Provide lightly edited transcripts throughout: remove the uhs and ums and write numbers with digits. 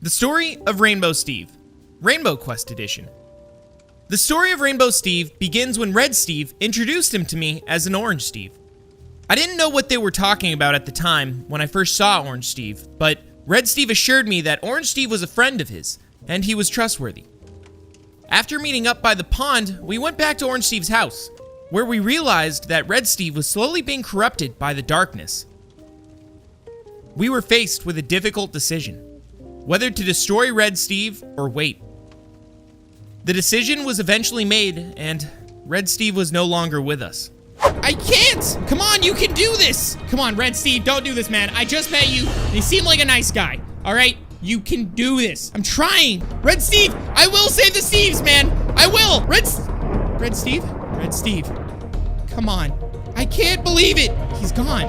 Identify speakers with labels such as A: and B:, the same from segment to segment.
A: The Story of Rainbow Steve, Rainbow Quest Edition. The story of Rainbow Steve begins when Red Steve introduced him to me as an Orange Steve. I didn't know what they were talking about at the time when I first saw Orange Steve, but Red Steve assured me that Orange Steve was a friend of his, and he was trustworthy. After meeting up by the pond, we went back to Orange Steve's house, where we realized that Red Steve was slowly being corrupted by the darkness. We were faced with a difficult decision, whether to destroy Red Steve or wait. The decision was eventually made, and Red Steve was no longer with us.
B: I can't! Come on, you can do this! Come on, Red Steve, don't do this, man. I just met you, and you seem like a nice guy, all right? You can do this. I'm trying. Red Steve, I will save the Steves, man. I will. Red Steve? Red Steve. Come on. I can't believe it. He's gone.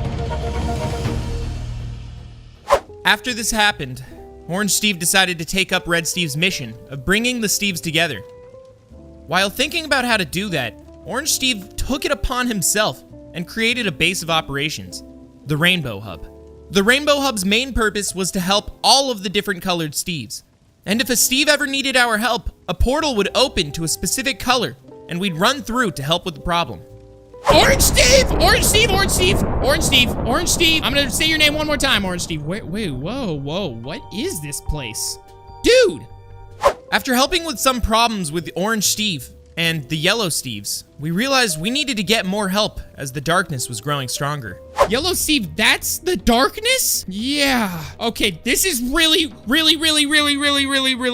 A: After this happened, Orange Steve decided to take up Red Steve's mission of bringing the Steves together. While thinking about how to do that, Orange Steve took it upon himself and created a base of operations, the Rainbow Hub. The Rainbow Hub's main purpose was to help all of the different colored Steves. And if a Steve ever needed our help, a portal would open to a specific color, and we'd run through to help with the problem.
B: Orange Steve! Orange Steve! Orange Steve! Orange Steve! Orange Steve! I'm gonna say your name one more time, Orange Steve. Wait, whoa, what is this place? Dude!
A: After helping with some problems with Orange Steve and the Yellow Steves, we realized we needed to get more help as the darkness was growing stronger.
B: Yellow Steve, that's the darkness? Yeah. Okay, this is really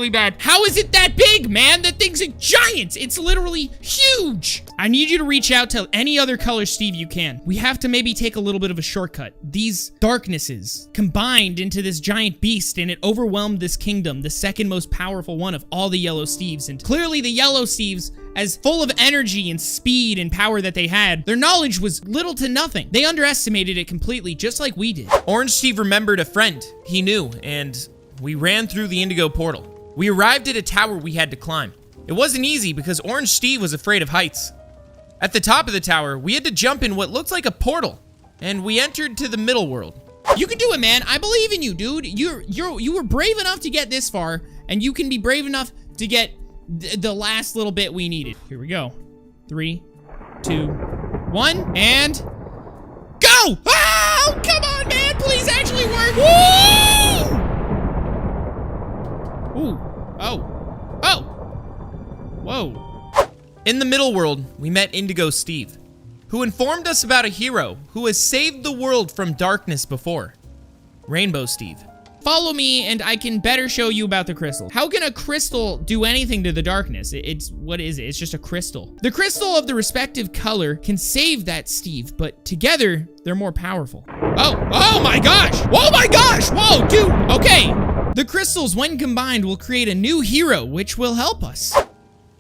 B: bad. How is it that big, man? That thing's a giant. It's literally huge. I need you to reach out to any other color Steve you can. We have to maybe take a little bit of a shortcut. These darknesses combined into this giant beast, and it overwhelmed this kingdom, the second most powerful one of all the Yellow Steves. And clearly the Yellow Steves, as full of energy and speed and power that they had, their knowledge was little to nothing. They underestimated it completely, just like we did.
A: Orange Steve remembered a friend he knew, and we ran through the Indigo Portal. We arrived at a tower we had to climb. It wasn't easy because Orange Steve was afraid of heights. At the top of the tower, we had to jump in what looked like a portal, and we entered to the middle world.
B: You can do it, man. I believe in you, dude. You were brave enough to get this far, and you can be brave enough to get the last little bit we needed. Here we go. 3, 2, 1, and go! Oh, come on, man! Please actually work! Woo! Ooh. Oh. Oh. Whoa.
A: In the middle world, we met Indigo Steve, who informed us about a hero who has saved the world from darkness before, Rainbow Steve.
B: Follow me and I can better show you about the crystal. How can a crystal do anything to the darkness? What is it? It's just a crystal. The crystal of the respective color can save that Steve, but together, they're more powerful. Oh my gosh! Oh my gosh! Whoa, dude, okay. The crystals, when combined, will create a new hero, which will help us.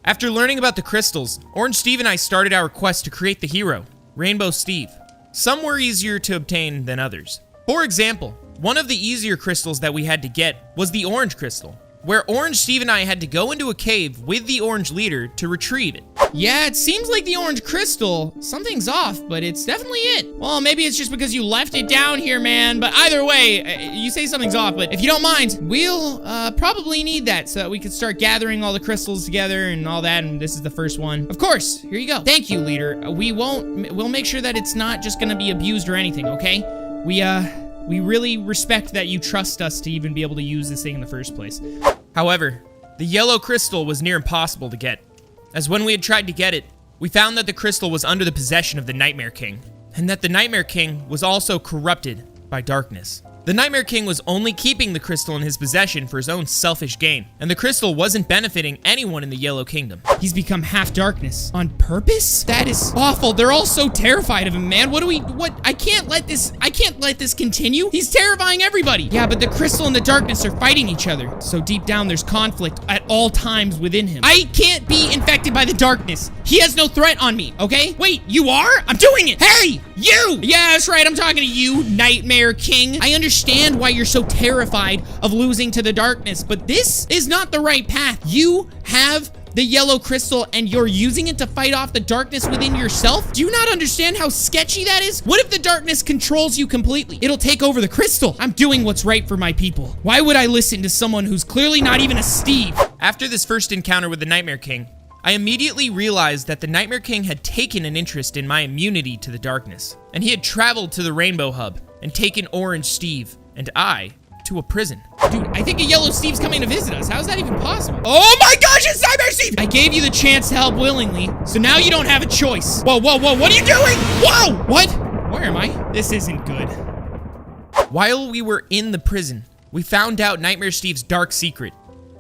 A: After learning about the crystals, Orange Steve and I started our quest to create the hero, Rainbow Steve. Some were easier to obtain than others. For example, one of the easier crystals that we had to get was the orange crystal, where Orange Steve and I had to go into a cave with the orange leader to retrieve it.
B: Yeah, it seems like the orange crystal, something's off, but it's definitely it. Well, maybe it's just because you left it down here, man, but either way, you say something's off, but if you don't mind, we'll probably need that so that we can start gathering all the crystals together and all that, and this is the first one. Of course, here you go. Thank you, leader. We'll make sure that it's not just gonna be abused or anything, okay? We really respect that you trust us to even be able to use this thing in the first place.
A: However, the yellow crystal was near impossible to get, as when we had tried to get it, we found that the crystal was under the possession of the Nightmare King, and that the Nightmare King was also corrupted by darkness. The Nightmare King was only keeping the crystal in his possession for his own selfish gain, and the crystal wasn't benefiting anyone in the Yellow Kingdom.
B: He's become half darkness. On purpose? That is awful. They're all so terrified of him, man. I can't let this continue. He's terrifying everybody. Yeah, but the crystal and the darkness are fighting each other. So deep down, there's conflict at all times within him. I can't be infected by the darkness. He has no threat on me, okay? Wait, you are? I'm doing it. Hey, you! Yeah, that's right. I'm talking to you, Nightmare King. I understand why you're so terrified of losing to the darkness, but this is not the right path. You have the yellow crystal and you're using it to fight off the darkness within yourself? Do you not understand how sketchy that is? What if the darkness controls you completely? It'll take over the crystal. I'm doing what's right for my people. Why would I listen to someone who's clearly not even a Steve?
A: After this first encounter with the Nightmare King, I immediately realized that the Nightmare King had taken an interest in my immunity to the darkness, and he had traveled to the Rainbow Hub and taken Orange Steve and I to a prison.
B: Dude, I think a yellow Steve's coming to visit us. How is that even possible? Oh my gosh, it's Nightmare Steve! I gave you the chance to help willingly, so now you don't have a choice. Whoa, whoa, whoa, what are you doing? Whoa! What? Where am I? This isn't good.
A: While we were in the prison, we found out Nightmare Steve's dark secret,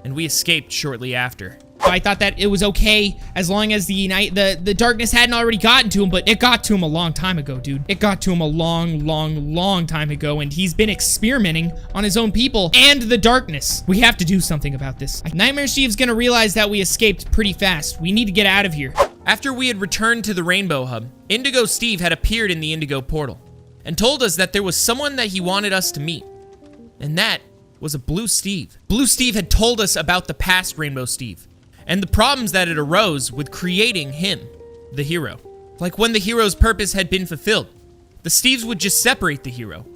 A: and we escaped shortly after.
B: I thought that it was okay as long as the darkness hadn't already gotten to him, but it got to him a long time ago, dude. It got to him a long time ago, and he's been experimenting on his own people and the darkness. We have to do something about this. Nightmare Steve's gonna realize that we escaped pretty fast. We need to get out of here.
A: After we had returned to the Rainbow Hub, Indigo Steve had appeared in the Indigo Portal and told us that there was someone that he wanted us to meet, and that was a Blue Steve. Blue Steve had told us about the past Rainbow Steve and the problems that it arose with creating him, the hero. Like when the hero's purpose had been fulfilled, the Steves would just separate the hero.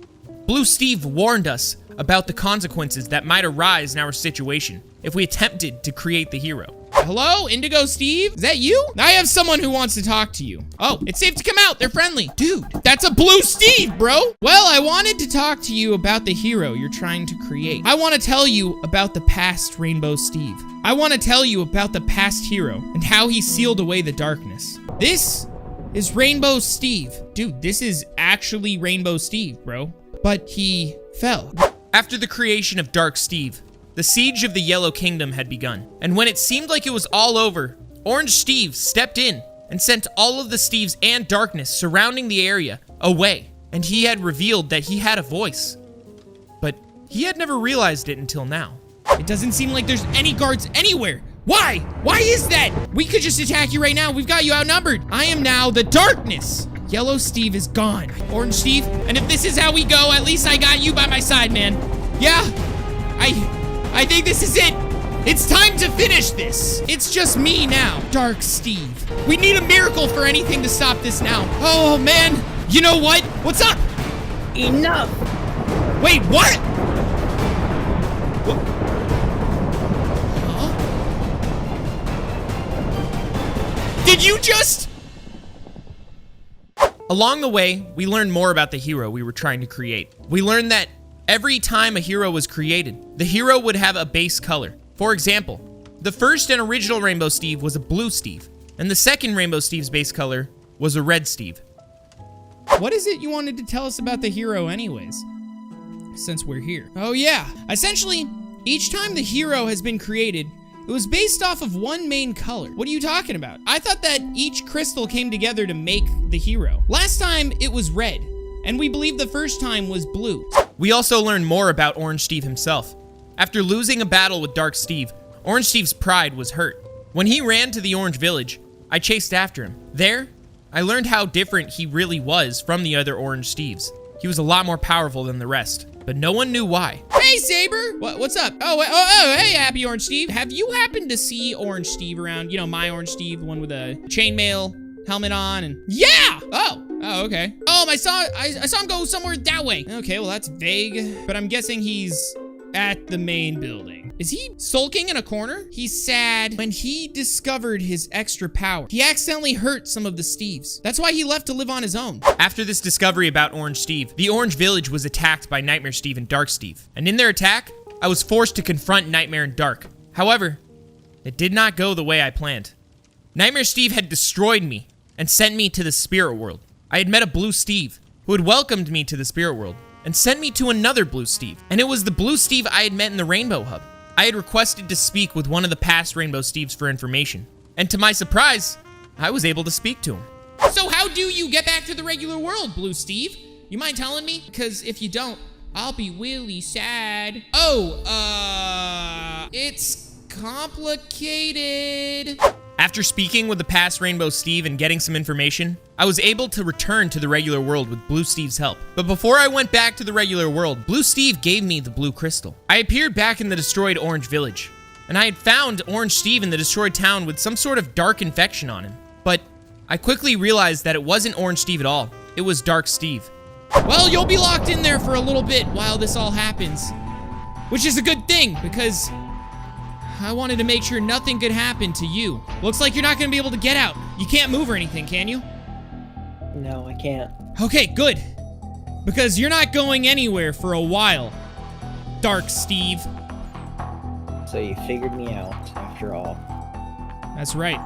A: Blue Steve warned us about the consequences that might arise in our situation if we attempted to create the hero.
B: Hello, Indigo Steve? Is that you? I have someone who wants to talk to you. Oh, it's safe to come out. They're friendly. Dude, that's a Blue Steve, bro. Well, I wanted to talk to you about the hero you're trying to create. I want to tell you about the past Rainbow Steve. I want to tell you about the past hero and how he sealed away the darkness. This is Rainbow Steve. Dude, this is actually Rainbow Steve, bro. But he fell.
A: After the creation of Dark Steve, the siege of the Yellow Kingdom had begun, and when it seemed like it was all over, Orange Steve stepped in and sent all of the Steves and darkness surrounding the area away, and he had revealed that he had a voice. But he had never realized it until now.
B: It doesn't seem like there's any guards anywhere. Why? Why is that? We could just attack you right now. We've got you outnumbered. I am now the darkness. Yellow Steve is gone. Orange Steve, and if this is how we go, at least I got you by my side, man. Yeah, I think this is it. It's time to finish this. It's just me now, Dark Steve. We need a miracle for anything to stop this now. Oh, man. You know what? What's up?
C: Enough.
B: Wait, what? Huh? Did you just...
A: Along the way, we learned more about the hero we were trying to create. We learned that every time a hero was created, the hero would have a base color. For example, the first and original Rainbow Steve was a Blue Steve, and the second Rainbow Steve's base color was a Red Steve.
B: What is it you wanted to tell us about the hero anyways? Since we're here. Oh yeah, essentially, each time the hero has been created, it was based off of one main color. What are you talking about? I thought that each crystal came together to make the hero. Last time, it was red, and we believe the first time was blue.
A: We also learned more about Orange Steve himself. After losing a battle with Dark Steve, Orange Steve's pride was hurt. When he ran to the Orange Village, I chased after him. There, I learned how different he really was from the other Orange Steves. He was a lot more powerful than the rest, but no one knew why.
B: Hey, Sabre! What's up? Oh, hey, Happy Orange Steve. Have you happened to see Orange Steve around? You know, my Orange Steve, the one with a chainmail helmet on and... Yeah! Oh, okay. Oh, I saw him go somewhere that way. Okay, well, that's vague, but I'm guessing he's at the main building. Is he sulking in a corner? He's sad. When he discovered his extra power, he accidentally hurt some of the Steves. That's why he left to live on his own.
A: After this discovery about Orange Steve, the Orange Village was attacked by Nightmare Steve and Dark Steve. And in their attack, I was forced to confront Nightmare and Dark. However, it did not go the way I planned. Nightmare Steve had destroyed me and sent me to the spirit world. I had met a Blue Steve who had welcomed me to the spirit world and sent me to another Blue Steve. And it was the Blue Steve I had met in the Rainbow Hub. I had requested to speak with one of the past Rainbow Steves for information. And to my surprise, I was able to speak to him.
B: So how do you get back to the regular world, Blue Steve? You mind telling me? Because if you don't, I'll be really sad. Oh, it's complicated.
A: After speaking with the past Rainbow Steve and getting some information, I was able to return to the regular world with Blue Steve's help. But before I went back to the regular world, Blue Steve gave me the blue crystal. I appeared back in the destroyed Orange Village, and I had found Orange Steve in the destroyed town with some sort of dark infection on him. But I quickly realized that it wasn't Orange Steve at all. It was Dark Steve.
B: Well, you'll be locked in there for a little bit while this all happens. Which is a good thing, because I wanted to make sure nothing could happen to you. Looks like you're not gonna be able to get out. You can't move or anything, can you?
C: No, I can't.
B: Okay, good. Because you're not going anywhere for a while, Dark Steve.
C: So you figured me out, after all.
B: That's right.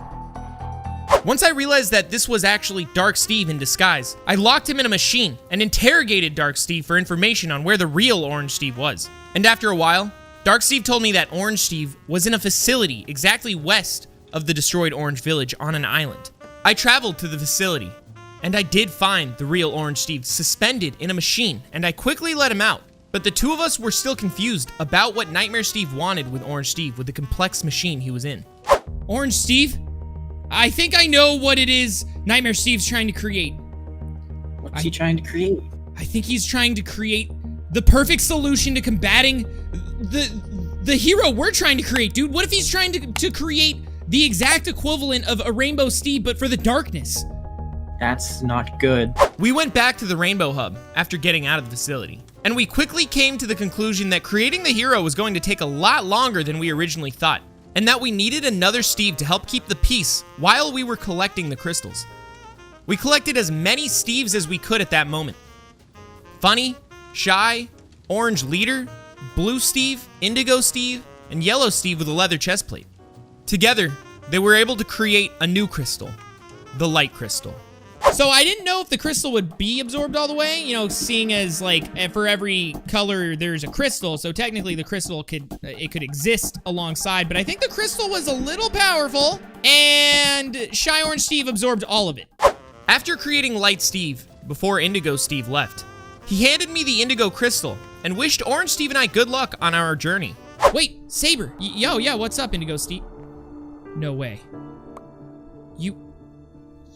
A: Once I realized that this was actually Dark Steve in disguise, I locked him in a machine and interrogated Dark Steve for information on where the real Orange Steve was. And after a while, Dark Steve told me that Orange Steve was in a facility exactly west of the destroyed Orange Village on an island. I traveled to the facility, and I did find the real Orange Steve suspended in a machine, and I quickly let him out. But the two of us were still confused about what Nightmare Steve wanted with Orange Steve with the complex machine he was in.
B: Orange Steve? I think I know what it is Nightmare Steve's trying to create.
C: What's he trying to create?
B: I think he's trying to create the perfect solution to combating the hero we're trying to create, dude. What if he's trying to create the exact equivalent of a Rainbow Steve, but for the darkness?
C: That's not good.
A: We went back to the Rainbow Hub after getting out of the facility, and we quickly came to the conclusion that creating the hero was going to take a lot longer than we originally thought, and that we needed another Steve to help keep the peace while we were collecting the crystals. We collected as many Steves as we could at that moment. Funny, Shy, Orange Leader, Blue Steve, Indigo Steve, and Yellow Steve with a leather chest plate. Together, they were able to create a new crystal, the Light Crystal.
B: So I didn't know if the crystal would be absorbed all the way, you know, seeing as like for every color there's a crystal, so technically the crystal could exist alongside, but I think the crystal was a little powerful, and Shy Orange Steve absorbed all of it.
A: After creating Light Steve, before Indigo Steve left, he handed me the Indigo Crystal and wished Orange Steve and I good luck on our journey.
B: Wait, Sabre, yeah, what's up, Indigo Steve? No way.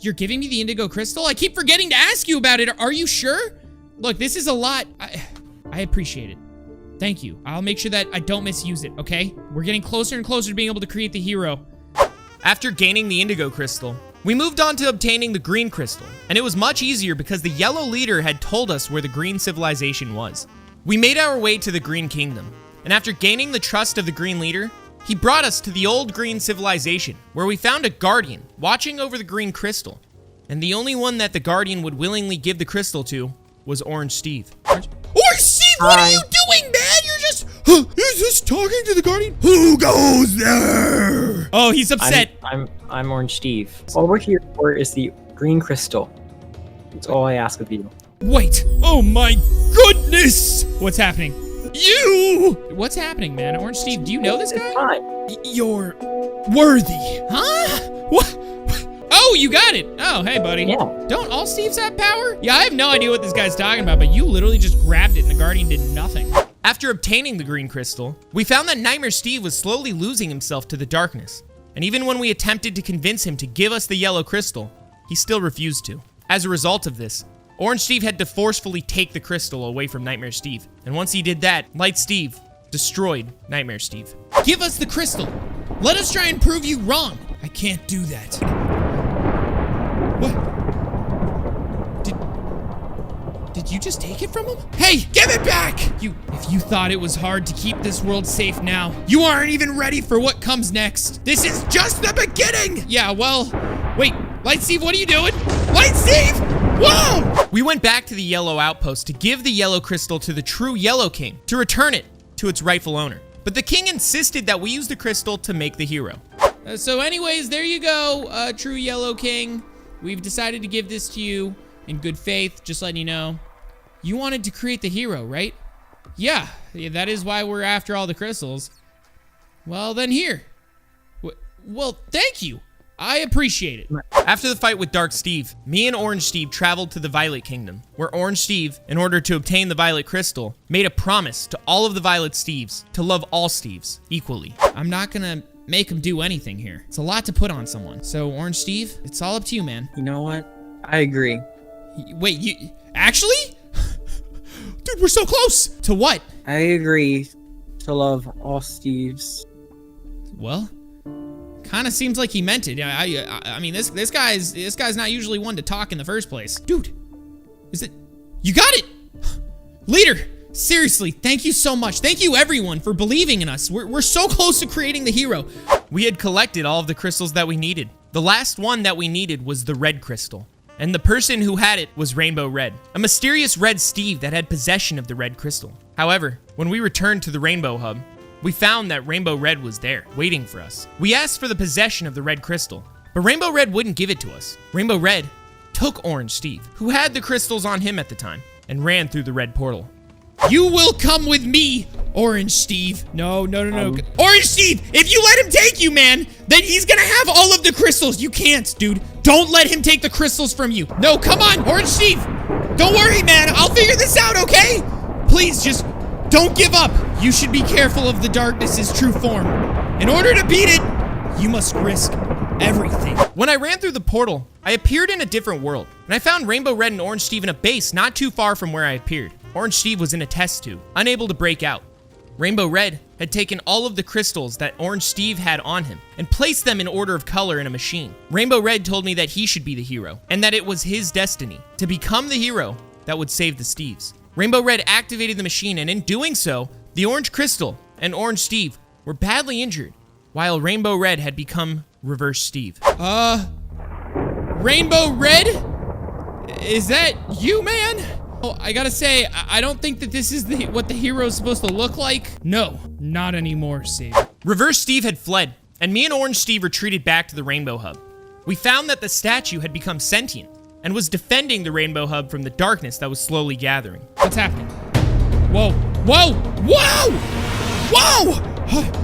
B: You're giving me the Indigo Crystal? I keep forgetting to ask you about it. Are you sure? Look, this is a lot. I appreciate it. Thank you. I'll make sure that I don't misuse it, okay? We're getting closer and closer to being able to create the hero.
A: After gaining the Indigo Crystal, we moved on to obtaining the Green Crystal, and it was much easier because the Yellow Leader had told us where the Green Civilization was. We made our way to the Green Kingdom, and after gaining the trust of the Green Leader, he brought us to the old Green Civilization, where we found a Guardian watching over the Green Crystal. And the only one that the Guardian would willingly give the crystal to was Orange Steve.
B: Orange Steve, what are you doing, man? You're just, is this talking to the Guardian?
D: Who goes there?
B: Oh, he's upset.
C: I'm Orange Steve. All we're here for is the green crystal. That's all I ask of you.
B: Wait. Oh my goodness. What's happening? What's happening, man? Orange Steve, do you know this guy?
C: It's fine.
D: You're worthy.
B: Huh? What? Oh, you got it. Oh, hey, buddy.
C: Yeah.
B: Don't all Steves have power? Yeah, I have no idea what this guy's talking about, but you literally just grabbed it and the Guardian did nothing.
A: After obtaining the Green Crystal, we found that Nightmare Steve was slowly losing himself to the darkness. And even when we attempted to convince him to give us the Yellow Crystal, he still refused to. As a result of this, Orange Steve had to forcefully take the crystal away from Nightmare Steve. And once he did that, Light Steve destroyed Nightmare Steve.
B: Give us the crystal. Let us try and prove you wrong.
D: I can't do that.
B: What? Did you just take it from him? Hey, give it back! If you thought it was hard to keep this world safe now, you aren't even ready for what comes next. This is just the beginning! Yeah, well, wait, Light Steve, what are you doing? Light Steve! Whoa!
A: We went back to the Yellow Outpost to give the Yellow Crystal to the true Yellow King to return it to its rightful owner. But the king insisted that we use the crystal to make the hero.
B: So anyways, there you go, true Yellow King. We've decided to give this to you in good faith, just letting you know. You wanted to create the hero, right? Yeah, that is why we're after all the crystals. Well, then here. Well, thank you. I appreciate it.
A: After the fight with Dark Steve, me and Orange Steve traveled to the Violet Kingdom, where Orange Steve, in order to obtain the Violet Crystal, made a promise to all of the Violet Steves to love all Steves equally.
B: I'm not gonna make him do anything here. It's a lot to put on someone. So, Orange Steve, it's all up to you, man.
C: You know what? I agree.
B: Wait, you actually? Dude, we're so close. To what?
C: I agree to love all Steves.
B: Well, kind of seems like he meant it. I mean, this guy's not usually one to talk in the first place. Dude, is it? You got it, leader. Seriously, thank you so much. Thank you everyone for believing in us. We're so close to creating the hero.
A: We had collected all of the crystals that we needed. The last one that we needed was the red crystal. And the person who had it was Rainbow Red, a mysterious red Steve that had possession of the red crystal. However, when we returned to the Rainbow Hub, we found that Rainbow Red was there, waiting for us. We asked for the possession of the red crystal, but Rainbow Red wouldn't give it to us. Rainbow Red took Orange Steve, who had the crystals on him at the time, and ran through the red portal.
B: You will come with me, Orange Steve. No. Orange Steve, if you let him take you, man, then he's gonna have all of the crystals. You can't, dude. Don't let him take the crystals from you. No, come on, Orange Steve. Don't worry, man. I'll figure this out, okay? Please, just don't give up. You should be careful of the darkness's true form. In order to beat it, you must risk everything.
A: When I ran through the portal, I appeared in a different world, and I found Rainbow Red and Orange Steve in a base not too far from where I appeared. Orange Steve was in a test tube, unable to break out. Rainbow Red had taken all of the crystals that Orange Steve had on him and placed them in order of color in a machine. Rainbow Red told me that he should be the hero, and that it was his destiny to become the hero that would save the Steves. Rainbow Red activated the machine, and in doing so, the Orange Crystal and Orange Steve were badly injured, while Rainbow Red had become Reverse Steve.
B: Rainbow Red? Is that you, man? Oh, I gotta say, I don't think that this is what the hero's supposed to look like.
D: No, not anymore, Sabre.
A: Reverse Steve had fled, and me and Orange Steve retreated back to the Rainbow Hub. We found that the statue had become sentient and was defending the Rainbow Hub from the darkness that was slowly gathering.
B: What's happening? Whoa! Whoa! Whoa! Whoa!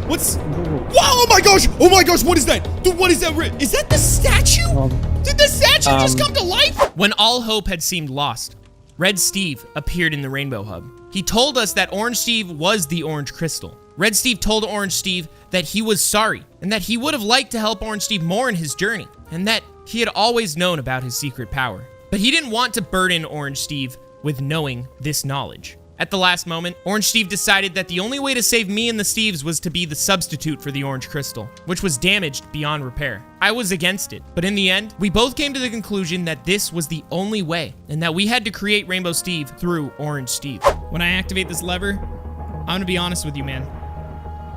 B: What's... Whoa! Oh my gosh! Oh my gosh! What is that? Dude, what is that? Is that the statue? Did the statue just come to life?
A: When all hope had seemed lost, Red Steve appeared in the Rainbow Hub. He told us that Orange Steve was the Orange Crystal. Red Steve told Orange Steve that he was sorry and that he would have liked to help Orange Steve more in his journey and that he had always known about his secret power. But he didn't want to burden Orange Steve with knowing this knowledge. At the last moment, Orange Steve decided that the only way to save me and the Steves was to be the substitute for the Orange Crystal, which was damaged beyond repair. I was against it, but in the end, we both came to the conclusion that this was the only way, and that we had to create Rainbow Steve through Orange Steve.
B: When I activate this lever, I'm gonna be honest with you, man.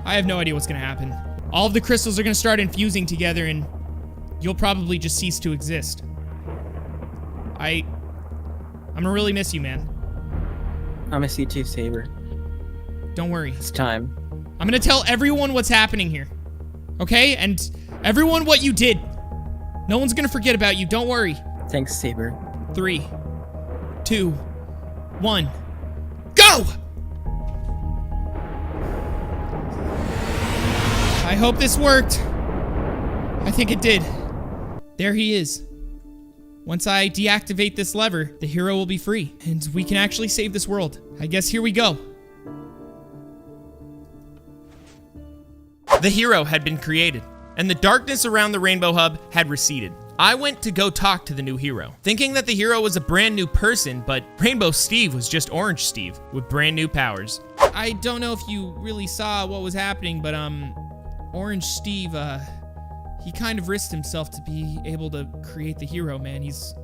B: I have no idea what's gonna happen. All of the crystals are gonna start infusing together, and you'll probably just cease to exist. I'm gonna really miss you, man.
C: I miss you too, Sabre.
B: Don't worry.
C: It's time.
B: I'm gonna tell everyone what's happening here. Okay? And everyone what you did. No one's gonna forget about you. Don't worry.
C: Thanks, Sabre.
B: 3, 2, 1. Go! I hope this worked. I think it did. There he is. Once I deactivate this lever, the hero will be free, and we can actually save this world. I guess here we go.
A: The hero had been created, and the darkness around the Rainbow Hub had receded. I went to go talk to the new hero, thinking that the hero was a brand new person, but Rainbow Steve was just Orange Steve with brand new powers.
B: I don't know if you really saw what was happening, but Orange Steve, he kind of risked himself to be able to create the hero, man. He's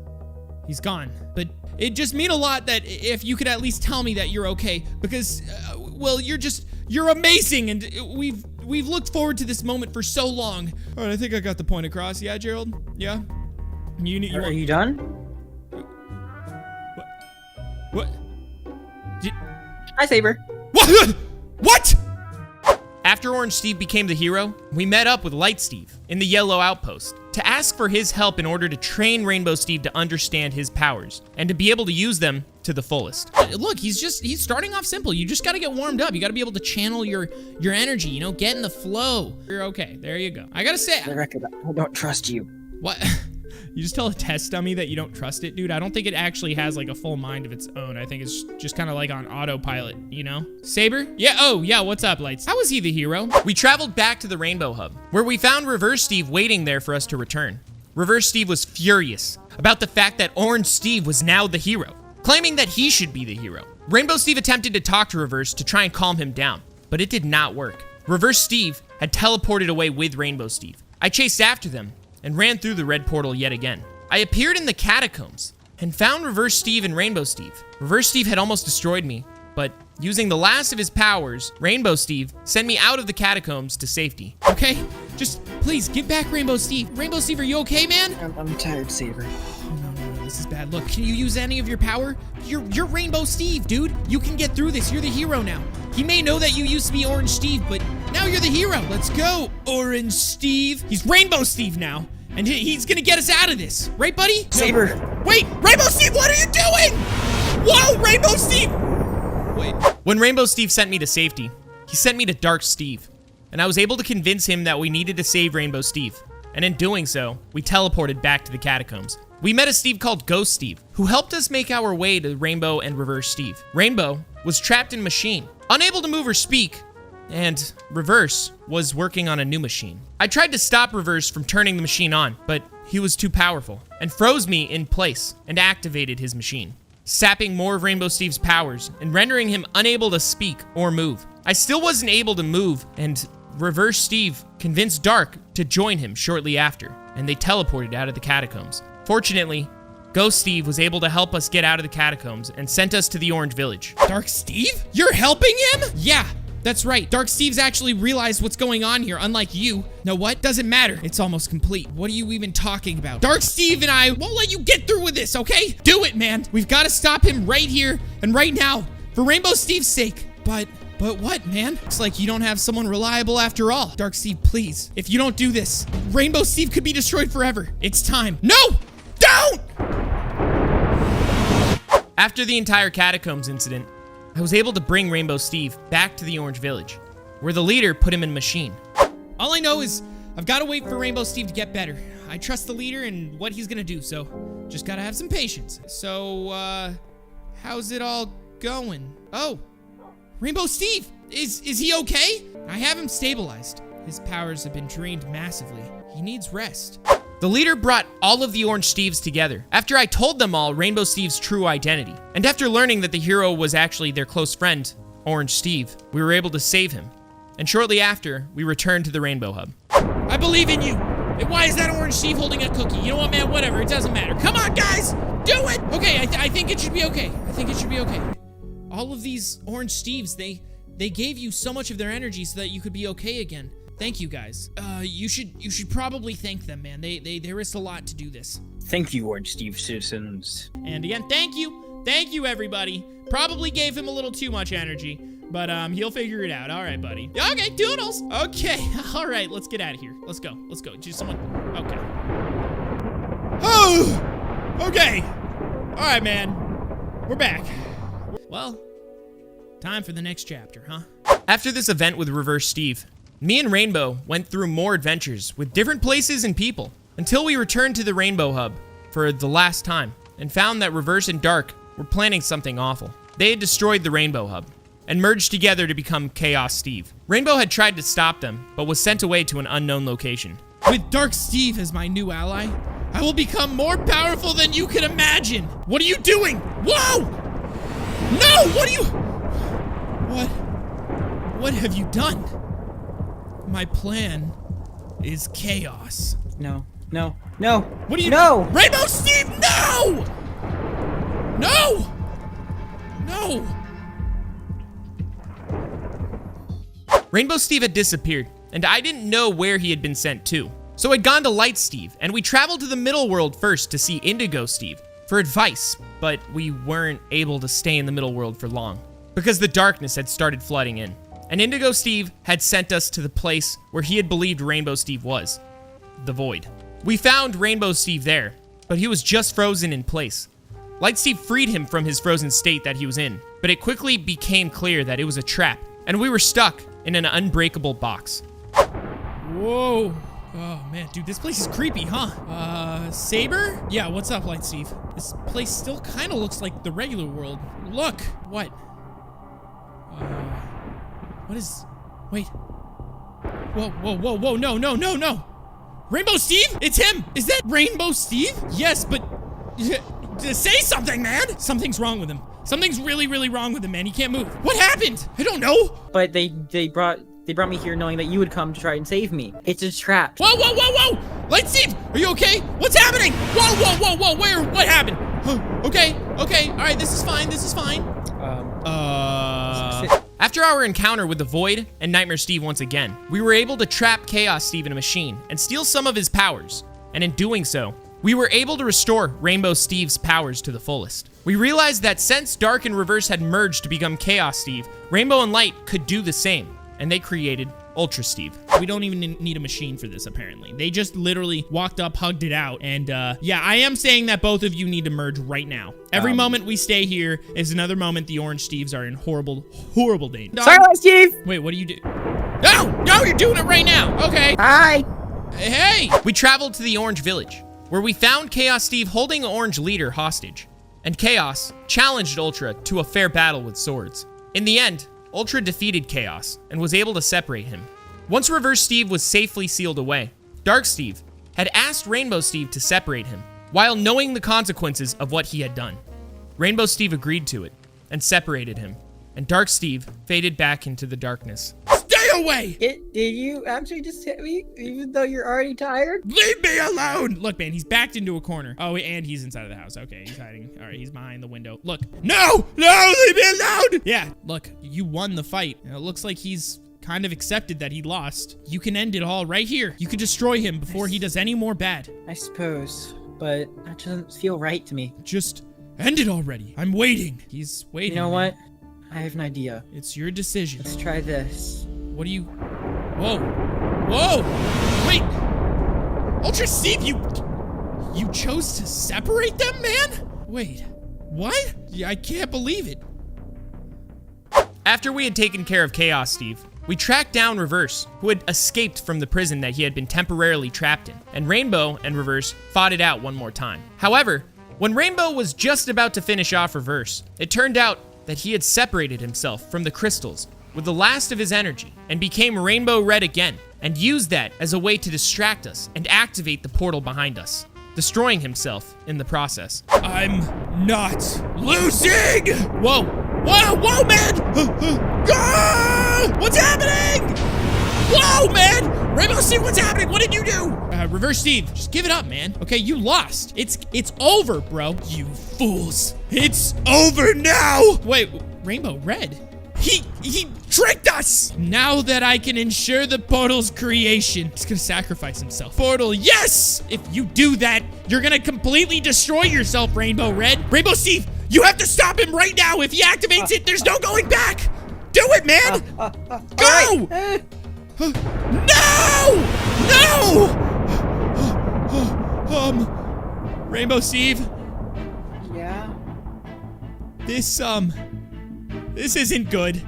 B: gone. But it just mean a lot that if you could at least tell me that you're okay, because, well, you're amazing, and we've looked forward to this moment for so long. All right, I think I got the point across. Yeah, Gerald? Yeah?
C: Are you done?
B: What?
C: Hi, Sabre.
B: What? What?
A: After Orange Steve became the hero, we met up with Light Steve in the Yellow Outpost to ask for his help in order to train Rainbow Steve to understand his powers and to be able to use them to the fullest.
B: Look, he's starting off simple. You just gotta get warmed up. You gotta be able to channel your energy, you know, get in the flow. You're okay. There you go. I gotta say,
C: For the record, I don't trust you.
B: what? You just tell a test dummy that you don't trust it, dude. I don't think it actually has like a full mind of its own. I think it's just kind of like on autopilot, you know? Sabre? Yeah, oh, yeah, what's up, Lights? How was he the hero?
A: We traveled back to the Rainbow Hub, where we found Reverse Steve waiting there for us to return. Reverse Steve was furious about the fact that Orange Steve was now the hero, claiming that he should be the hero. Rainbow Steve attempted to talk to Reverse to try and calm him down, but it did not work. Reverse Steve had teleported away with Rainbow Steve. I chased after them and ran through the red portal yet again. I appeared in the catacombs and found Reverse Steve and Rainbow Steve. Reverse Steve had almost destroyed me, but using the last of his powers, Rainbow Steve sent me out of the catacombs to safety.
B: Okay, just please get back Rainbow Steve. Rainbow Steve, are you okay, man?
C: I'm tired, Sabre.
B: No, this is bad. Look, can you use any of your power? You're Rainbow Steve, dude. You can get through this. You're the hero now. He may know that you used to be Orange Steve, but now you're the hero. Let's go, Orange Steve. He's Rainbow Steve now, and he's gonna get us out of this. Right, buddy?
C: Sabre!
B: Wait, Rainbow Steve, what are you doing? Whoa, Rainbow Steve! Wait.
A: When Rainbow Steve sent me to safety, he sent me to Dark Steve, and I was able to convince him that we needed to save Rainbow Steve. And in doing so, we teleported back to the catacombs. We met a Steve called Ghost Steve, who helped us make our way to Rainbow and Reverse Steve. Rainbow was trapped in a machine, unable to move or speak, and Reverse was working on a new machine. I tried to stop Reverse from turning the machine on, but he was too powerful and froze me in place and activated his machine, sapping more of Rainbow Steve's powers and rendering him unable to speak or move. I still wasn't able to move, and Reverse Steve convinced Dark to join him shortly after, and they teleported out of the catacombs. Fortunately, Ghost Steve was able to help us get out of the catacombs and sent us to the Orange Village.
B: Dark Steve? You're helping him? Yeah, that's right. Dark Steve's actually realized what's going on here, unlike you. Know what? Doesn't matter. It's almost complete. What are you even talking about? Dark Steve and I won't let you get through with this, okay? Do it, man. We've got to stop him right here and right now, for Rainbow Steve's sake. But what, man? Looks like you don't have someone reliable after all. Dark Steve, please. If you don't do this, Rainbow Steve could be destroyed forever. It's time. No! Don't!
A: After the entire catacombs incident, I was able to bring Rainbow Steve back to the Orange Village, where the leader put him in a machine.
B: All I know is I've got to wait for Rainbow Steve to get better. I trust the leader and what he's gonna do, so just gotta have some patience. So, how's it all going? Oh, Rainbow Steve! Is he okay? I have him stabilized. His powers have been drained massively. He needs rest.
A: The leader brought all of the Orange Steves together after I told them all Rainbow Steve's true identity. And after learning that the hero was actually their close friend, Orange Steve, we were able to save him. And shortly after, we returned to the Rainbow Hub.
B: I believe in you. And why is that Orange Steve holding a cookie? You know what, man? Whatever. It doesn't matter. Come on, guys! Do it! Okay, I think it should be okay. I think it should be okay. All of these Orange Steves, they gave you so much of their energy so that you could be okay again. Thank you, guys. You should probably thank them, man. They risked a lot to do this.
C: Thank you, Orange Steve citizens.
B: And again, thank you, everybody. Probably gave him a little too much energy, but he'll figure it out. All right, buddy. Okay, doodles. Okay, all right, let's get out of here. Let's go. Just someone. Okay. Oh, okay. All right, man. We're back. Well, time for the next chapter, huh?
A: After this event with Reverse Steve, me and Rainbow went through more adventures with different places and people until we returned to the Rainbow Hub for the last time and found that Reverse and Dark were planning something awful. They had destroyed the Rainbow Hub and merged together to become Chaos Steve. Rainbow had tried to stop them, but was sent away to an unknown location.
B: With Dark Steve as my new ally, I will become more powerful than you can imagine. What are you doing? Whoa! No, what are you... What have you done? My plan is chaos.
C: No.
B: What are you...
C: No!
B: Rainbow Steve, no! No!
A: Rainbow Steve had disappeared, and I didn't know where he had been sent to. So I'd gone to Light Steve, and we traveled to the middle world first to see Indigo Steve for advice, but we weren't able to stay in the middle world for long because the darkness had started flooding in. And Indigo Steve had sent us to the place where he had believed Rainbow Steve was, the Void. We found Rainbow Steve there, but he was just frozen in place. Light Steve freed him from his frozen state that he was in, but it quickly became clear that it was a trap, and we were stuck in an unbreakable box.
B: Whoa. Oh, man, dude, this place is creepy, huh? Sabre? Yeah, what's up, Light Steve? This place still kind of looks like the regular world. Look! What? What is... Wait. Whoa, no! Rainbow Steve? It's him! Is that Rainbow Steve? Yes, but... Say something, man! Something's wrong with him. Something's really, really wrong with him, man. He can't move. What happened? I don't know.
C: But they brought They brought me here knowing that you would come to try and save me. It's a trap.
B: Whoa, whoa, whoa, whoa! Light Steve, are you okay? What's happening? Whoa, whoa, whoa, whoa, what happened? Okay, all right, this is fine,
A: After our encounter with the Void and Nightmare Steve once again, we were able to trap Chaos Steve in a machine and steal some of his powers. And in doing so, we were able to restore Rainbow Steve's powers to the fullest. We realized that since Dark and Reverse had merged to become Chaos Steve, Rainbow and Light could do the same, and they created Ultra Steve.
B: We don't even need a machine for this, apparently. They just literally walked up, hugged it out, and yeah, I am saying that both of you need to merge right now. Every moment we stay here is another moment the Orange Steves are in horrible, horrible danger.
C: Sorry, Steve!
B: Wait, what do you do? No, you're doing it right now. Okay.
C: Hi!
B: Hey!
A: We traveled to the Orange Village, where we found Chaos Steve holding Orange leader hostage, and Chaos challenged Ultra to a fair battle with swords. In the end, Ultra defeated Chaos and was able to separate him. Once Reverse Steve was safely sealed away, Dark Steve had asked Rainbow Steve to separate him, while knowing the consequences of what he had done. Rainbow Steve agreed to it and separated him, and Dark Steve faded back into the darkness.
B: Stay away!
C: Did you actually just hit me, even though you're already tired?
B: Leave me alone! Look, man, he's backed into a corner. Oh, and he's inside of the house. Okay, he's hiding. All right, he's behind the window. Look. No, leave me alone! Yeah, look, you won the fight. And it looks like he's kind of accepted that he lost. You can end it all right here. You can destroy him before he does any more bad.
C: I suppose, but that doesn't feel right to me.
B: Just end it already. I'm waiting. He's waiting.
C: You know
B: man.
C: what? I have an idea.
B: It's your decision.
C: Let's try this.
B: What do you... Whoa. Wait. Ultra Steve, you chose to separate them, man? Wait. What? Yeah, I can't believe it.
A: After we had taken care of Chaos Steve, we tracked down Reverse, who had escaped from the prison that he had been temporarily trapped in, and Rainbow and Reverse fought it out one more time. However, when Rainbow was just about to finish off Reverse, it turned out that he had separated himself from the crystals with the last of his energy and became Rainbow Red again, and used that as a way to distract us and activate the portal behind us, destroying himself in the process.
B: I'm not losing! Whoa, man! What's happening? Whoa, man! Rainbow Steve, what's happening? What did you do? Reverse Steve, just give it up, man. Okay, you lost. It's over, bro. You fools. It's over now! Wait, Rainbow Red? He tricked us! Now that I can ensure the portal's creation, he's gonna sacrifice himself. Portal, yes! If you do that, you're gonna completely destroy yourself, Rainbow Red. Rainbow Steve, you have to stop him right now. If he activates it, there's no going back. Do it, man! Go!
C: Right.
B: No! Rainbow Steve,
C: Yeah?
B: this isn't good.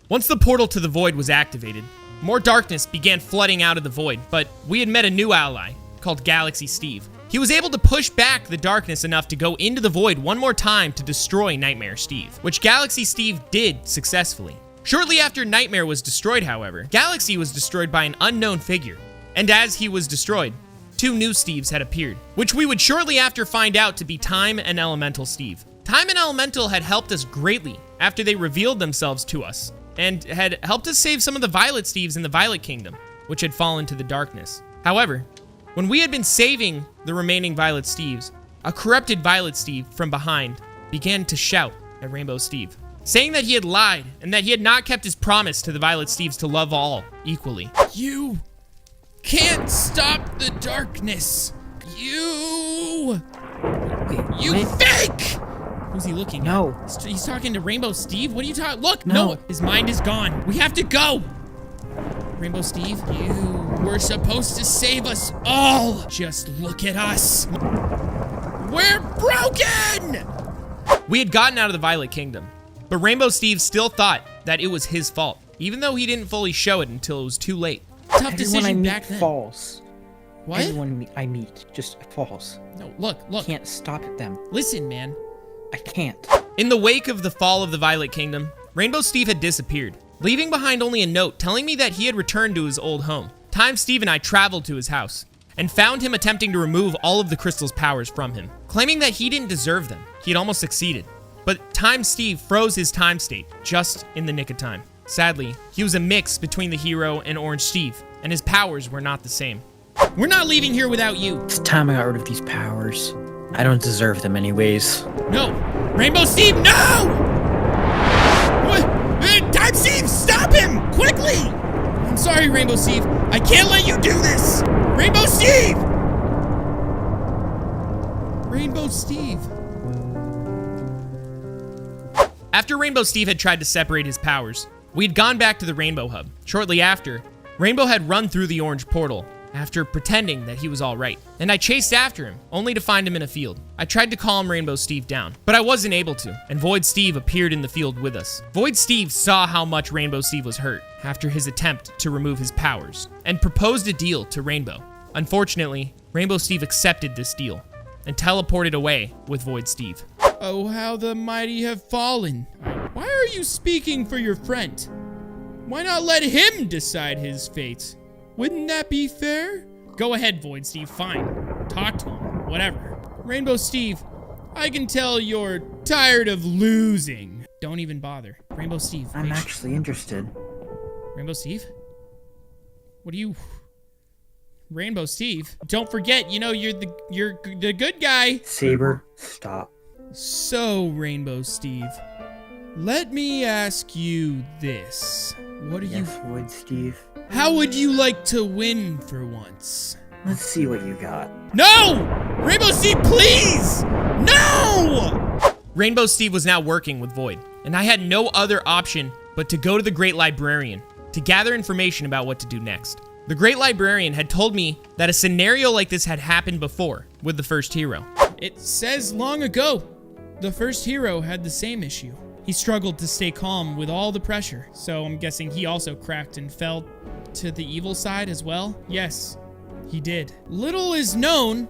A: Once the portal to the Void was activated, more darkness began flooding out of the Void, but we had met a new ally called Galaxy Steve. He was able to push back the darkness enough to go into the Void one more time to destroy Nightmare Steve, which Galaxy Steve did successfully. Shortly after Nightmare was destroyed, however, Galaxy was destroyed by an unknown figure, and as he was destroyed, two new Steves had appeared, which we would shortly after find out to be Time and Elemental Steve. Time and Elemental had helped us greatly after they revealed themselves to us, and had helped us save some of the Violet Steves in the Violet Kingdom, which had fallen to the darkness. However, when we had been saving the remaining Violet Steves, a corrupted Violet Steve from behind began to shout at Rainbow Steve, saying that he had lied and that he had not kept his promise to the Violet Steves to love all equally.
B: You can't stop the darkness. You fake! Who's he looking
C: No.
B: at? He's talking to Rainbow Steve? What are you talking? Look,
C: No.
B: no, his mind is gone. We have to go. Rainbow Steve, you were supposed to save us all. Just look at us. We're broken!
A: We had gotten out of the Violet Kingdom, but Rainbow Steve still thought that it was his fault, even though he didn't fully show it until it was too late.
B: Tough
C: Everyone I
B: decision
C: meet
B: back then.
C: falls.
B: What?
C: Everyone I meet just falls.
B: No, look.
C: Can't stop them.
B: Listen, man.
C: I can't.
A: In the wake of the fall of the Violet Kingdom, Rainbow Steve had disappeared, leaving behind only a note telling me that he had returned to his old home. Time Steve and I traveled to his house, and found him attempting to remove all of the crystal's powers from him, claiming that he didn't deserve them. He had almost succeeded. But Time Steve froze his time state just in the nick of time. Sadly, he was a mix between the hero and Orange Steve, and his powers were not the same.
B: We're not leaving here without you.
C: It's time I got rid of these powers. I don't deserve them anyways.
B: No! Rainbow Steve, no! What? Time Steve, stop him! Quickly! I'm sorry, Rainbow Steve. I can't let you do this! Rainbow Steve! Rainbow Steve.
A: After Rainbow Steve had tried to separate his powers, we had gone back to the Rainbow Hub. Shortly after, Rainbow had run through the orange portal after pretending that he was all right, and I chased after him, only to find him in a field. I tried to calm Rainbow Steve down, but I wasn't able to, and Void Steve appeared in the field with us. Void Steve saw how much Rainbow Steve was hurt after his attempt to remove his powers, and proposed a deal to Rainbow. Unfortunately, Rainbow Steve accepted this deal, and teleported away with Void Steve.
B: Oh, how the mighty have fallen. Why are you speaking for your friend? Why not let him decide his fate? Wouldn't that be fair? Go ahead, Void Steve, fine. Talk to him, whatever. Rainbow Steve, I can tell you're tired of losing. Don't even bother. Rainbow Steve,
E: I'm actually interested.
B: Rainbow Steve? What do you... Rainbow Steve? Don't forget, you know, you're the good guy.
E: Sabre, stop.
B: So, Rainbow Steve, let me ask you this. What are
E: Yes, Void Steve.
B: How would you like to win for once?
E: Let's see what you got.
B: No! Rainbow Steve, please! No!
A: Rainbow Steve was now working with Void, and I had no other option but to go to the Great Librarian to gather information about what to do next. The Great Librarian had told me that a scenario like this had happened before with the first hero.
B: It says long ago, the first hero had the same issue. He struggled to stay calm with all the pressure, so I'm guessing he also cracked and fell to the evil side as well? Yes, he did. Little is known,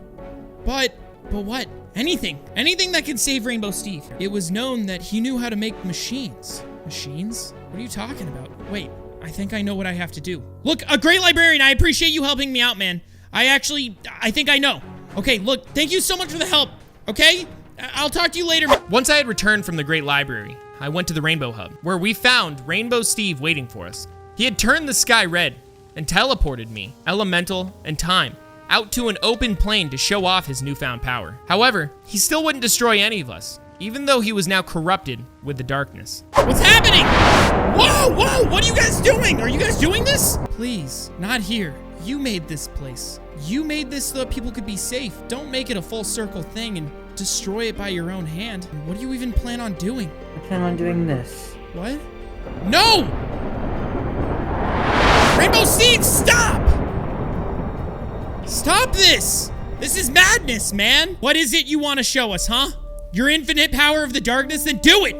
B: but what? Anything that can save Rainbow Steve. It was known that he knew how to make machines. Machines? What are you talking about? Wait, I think I know what I have to do. Look, a Great Librarian, I appreciate you helping me out, man. I think I know. Okay, look, thank you so much for the help, okay? I'll talk to you later.
A: Once I had returned from the Great Library, I went to the Rainbow Hub, where we found Rainbow Steve waiting for us. He had turned the sky red and teleported me, Elemental, and Time out to an open plain to show off his newfound power. However, he still wouldn't destroy any of us, even though he was now corrupted with the darkness.
B: What's happening? Whoa, what are you guys doing? Are you guys doing this? Please, not here. You made this place. You made this so that people could be safe. Don't make it a full circle thing and destroy it by your own hand. What do you even plan on doing?
E: I plan on doing this.
B: What? No! Rainbow Steve, stop! Stop this! This is madness, man! What is it you want to show us, huh? Your infinite power of the darkness? Then do it!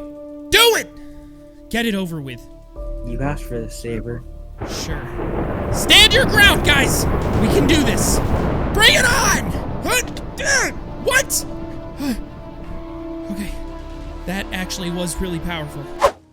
B: Do it! Get it over with.
E: You asked for this, Sabre.
B: Sure. Stand your ground, guys! We can do this! Bring it on! What? Okay. That actually was really powerful.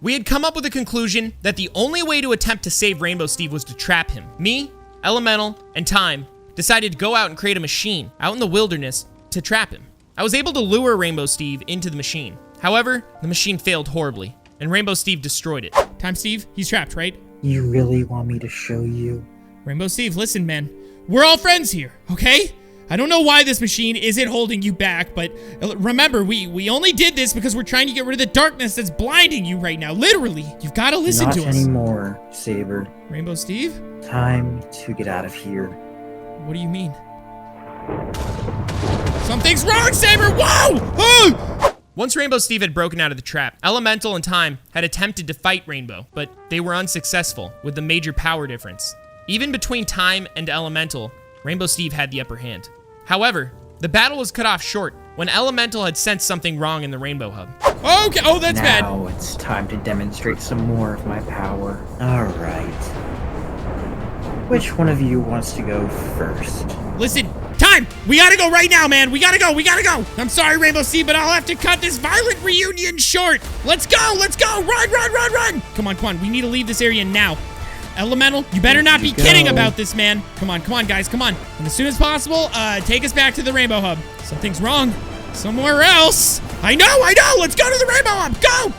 A: We had come up with a conclusion that the only way to attempt to save Rainbow Steve was to trap him. Me, Elemental, and Time decided to go out and create a machine out in the wilderness to trap him. I was able to lure Rainbow Steve into the machine. However, the machine failed horribly, and Rainbow Steve destroyed it.
B: Time, Steve, he's trapped, right?
E: You really want me to show you?
B: Rainbow Steve, listen, man. We're all friends here, okay? I don't know why this machine isn't holding you back, but remember, we only did this because we're trying to get rid of the darkness that's blinding you right now. Literally. You've got to listen to us.
E: Not anymore, Sabre.
B: Rainbow Steve?
E: Time to get out of here.
B: What do you mean? Something's wrong, Sabre! Whoa! Oh!
A: Once Rainbow Steve had broken out of the trap, Elemental and Time had attempted to fight Rainbow, but they were unsuccessful with the major power difference. Even between Time and Elemental, Rainbow Steve had the upper hand. However, the battle was cut off short when Elemental had sensed something wrong in the Rainbow Hub.
B: Okay, oh, that's bad.
E: Now it's time to demonstrate some more of my power. All right. Which one of you wants to go first?
B: Listen, Time! We gotta go right now, man! We gotta go! I'm sorry, Rainbow Steve, but I'll have to cut this violent reunion short! Let's go! Run! Come on, we need to leave this area now. Elemental, you better not be kidding about this, man. Come on, guys, come on. And as soon as possible, take us back to the Rainbow Hub. Something's wrong somewhere else. I know! Let's go to the Rainbow Hub! Go!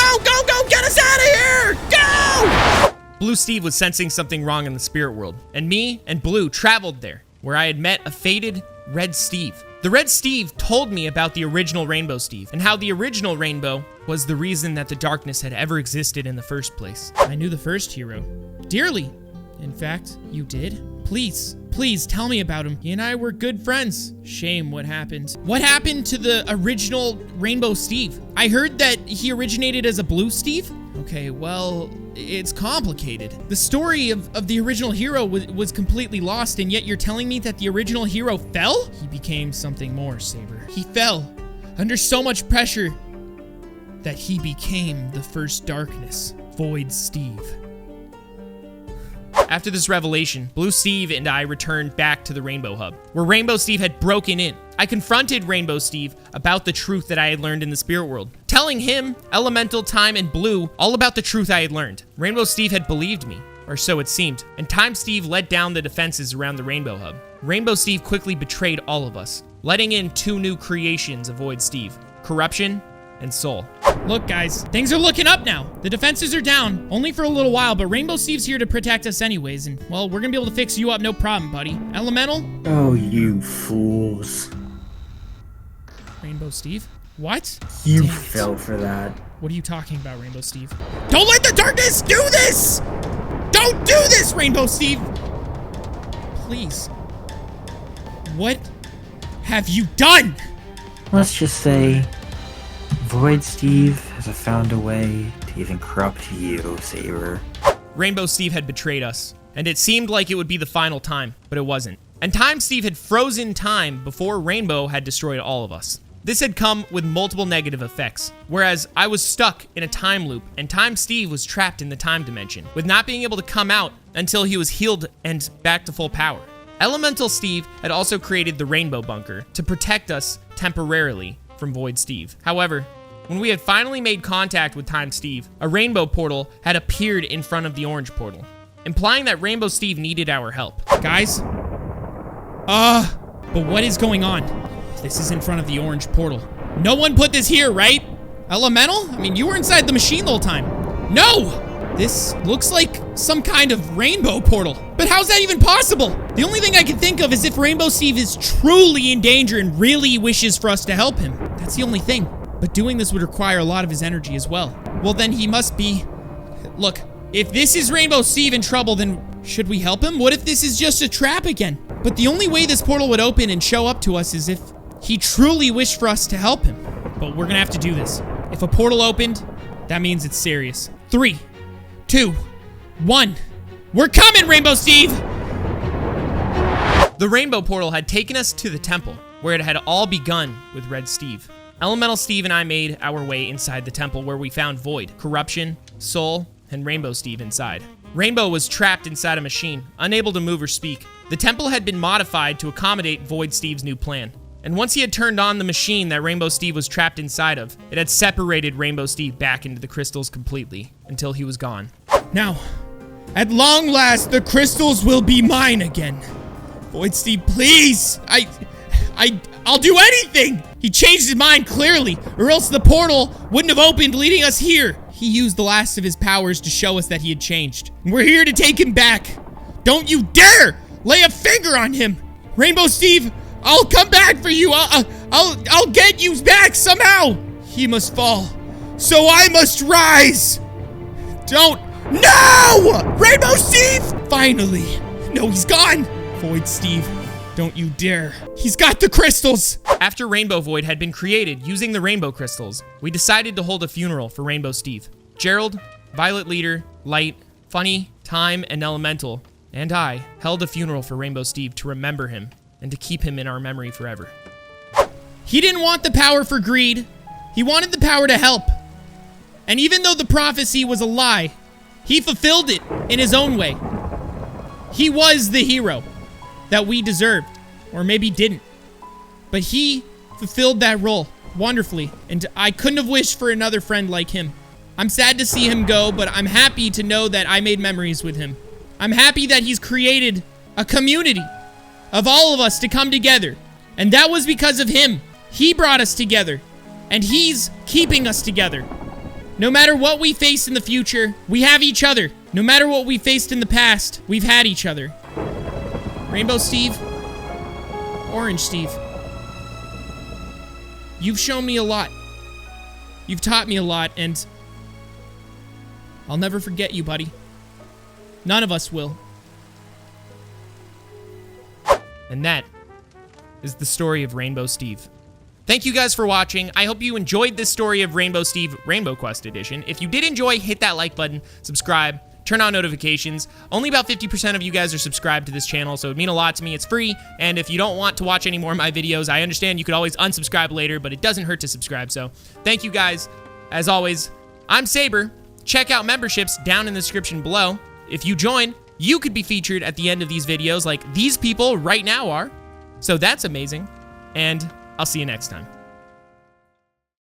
B: Go, go, go! Get us out of here! Go!
A: Blue Steve was sensing something wrong in the spirit world, and me and Blue traveled there, where I had met a fated Red Steve. The Red Steve told me about the original Rainbow Steve, and how the original Rainbow was the reason that the darkness had ever existed in the first place.
B: I knew the first hero dearly. In fact, you did? Please, please tell me about him. He and I were good friends. Shame what happened. What happened to the original Rainbow Steve? I heard that he originated as a Blue Steve? Okay, well, it's complicated. The story of the original hero was completely lost, and yet you're telling me that the original hero fell? He became something more, Sabre. He fell under so much pressure that he became the first darkness, Void Steve.
A: After this revelation, Blue Steve and I returned back to the Rainbow Hub, where Rainbow Steve had broken in. I confronted Rainbow Steve about the truth that I had learned in the spirit world, telling him, Elemental, Time, and Blue all about the truth I had learned. Rainbow Steve had believed me, or so it seemed, and Time Steve let down the defenses around the Rainbow Hub. Rainbow Steve quickly betrayed all of us, letting in two new creations of Void Steve, Corruption and Soul.
B: Look, guys, things are looking up now. The defenses are down, only for a little while, but Rainbow Steve's here to protect us anyways, and, well, we're gonna be able to fix you up, no problem, buddy. Elemental?
E: Oh, you fools.
B: Rainbow Steve? What?
E: You
B: Dang it.
E: fell for that.
B: What are you talking about, Rainbow Steve? Don't let the darkness do this! Don't do this, Rainbow Steve! Please. What have you done?
E: Let's just say, Void Steve has found a way to even corrupt you, Sabre.
A: Rainbow Steve had betrayed us, and it seemed like it would be the final time, but it wasn't. And Time Steve had frozen time before Rainbow had destroyed all of us. This had come with multiple negative effects, whereas I was stuck in a time loop, and Time Steve was trapped in the time dimension, with not being able to come out until he was healed and back to full power. Elemental Steve had also created the Rainbow Bunker to protect us temporarily from Void Steve. However, when we had finally made contact with Time Steve, a rainbow portal had appeared in front of the orange portal, implying that Rainbow Steve needed our help.
B: Guys? But what is going on? This is in front of the orange portal. No one put this here, right? Elemental? I mean, you were inside the machine the whole time. No! This looks like some kind of rainbow portal. But how's that even possible? The only thing I can think of is if Rainbow Steve is truly in danger and really wishes for us to help him. That's the only thing. But doing this would require a lot of his energy as well. Well, then he must be... Look, if this is Rainbow Steve in trouble, then should we help him? What if this is just a trap again? But the only way this portal would open and show up to us is if he truly wished for us to help him. But we're gonna have to do this. If a portal opened, that means it's serious. 3, 2, 1. We're coming, Rainbow Steve!
A: The rainbow portal had taken us to the temple, where it had all begun with Red Steve. Elemental Steve and I made our way inside the temple, where we found Void, Corruption, Soul, and Rainbow Steve inside. Rainbow was trapped inside a machine, unable to move or speak. The temple had been modified to accommodate Void Steve's new plan. And once he had turned on the machine that Rainbow Steve was trapped inside of, it had separated Rainbow Steve back into the crystals completely, until he was gone.
B: Now, at long last, the crystals will be mine again. Void Steve, please! I'll do anything! He changed his mind clearly, or else the portal wouldn't have opened, leading us here. He used the last of his powers to show us that he had changed. And we're here to take him back. Don't you dare lay a finger on him! Rainbow Steve, I'll come back for you. I'll get you back somehow. He must fall, so I must rise. Don't. No! Rainbow Steve! Finally. No, he's gone. Void Steve, don't you dare. He's got the crystals.
A: After Rainbow Void had been created using the rainbow crystals, we decided to hold a funeral for Rainbow Steve. Gerald, Violet Leader, Light, Funny, Time, and Elemental, and I held a funeral for Rainbow Steve to remember him and to keep him in our memory forever.
B: He didn't want the power for greed. He wanted the power to help. And even though the prophecy was a lie, he fulfilled it in his own way. He was the hero that we deserved, or maybe didn't. But he fulfilled that role wonderfully, and I couldn't have wished for another friend like him. I'm sad to see him go, but I'm happy to know that I made memories with him. I'm happy that he's created a community of all of us to come together, and that was because of him. He brought us together, and he's keeping us together. No matter what we face in the future, we have each other. No matter what we faced in the past, we've had each other. Rainbow Steve, Orange Steve, you've shown me a lot. You've taught me a lot, and I'll never forget you, buddy. None of us will.
A: And that is the story of Rainbow Steve. Thank you guys for watching. I hope you enjoyed this story of Rainbow Steve Rainbow Quest Edition. If you did enjoy, hit that like button, subscribe, turn on notifications. Only about 50% of you guys are subscribed to this channel, so it would mean a lot to me. It's free, and if you don't want to watch any more of my videos, I understand you could always unsubscribe later, but it doesn't hurt to subscribe, so thank you guys. As always, I'm Sabre. Check out memberships down in the description below. If you join, you could be featured at the end of these videos like these people right now are. So that's amazing, and I'll see you next time.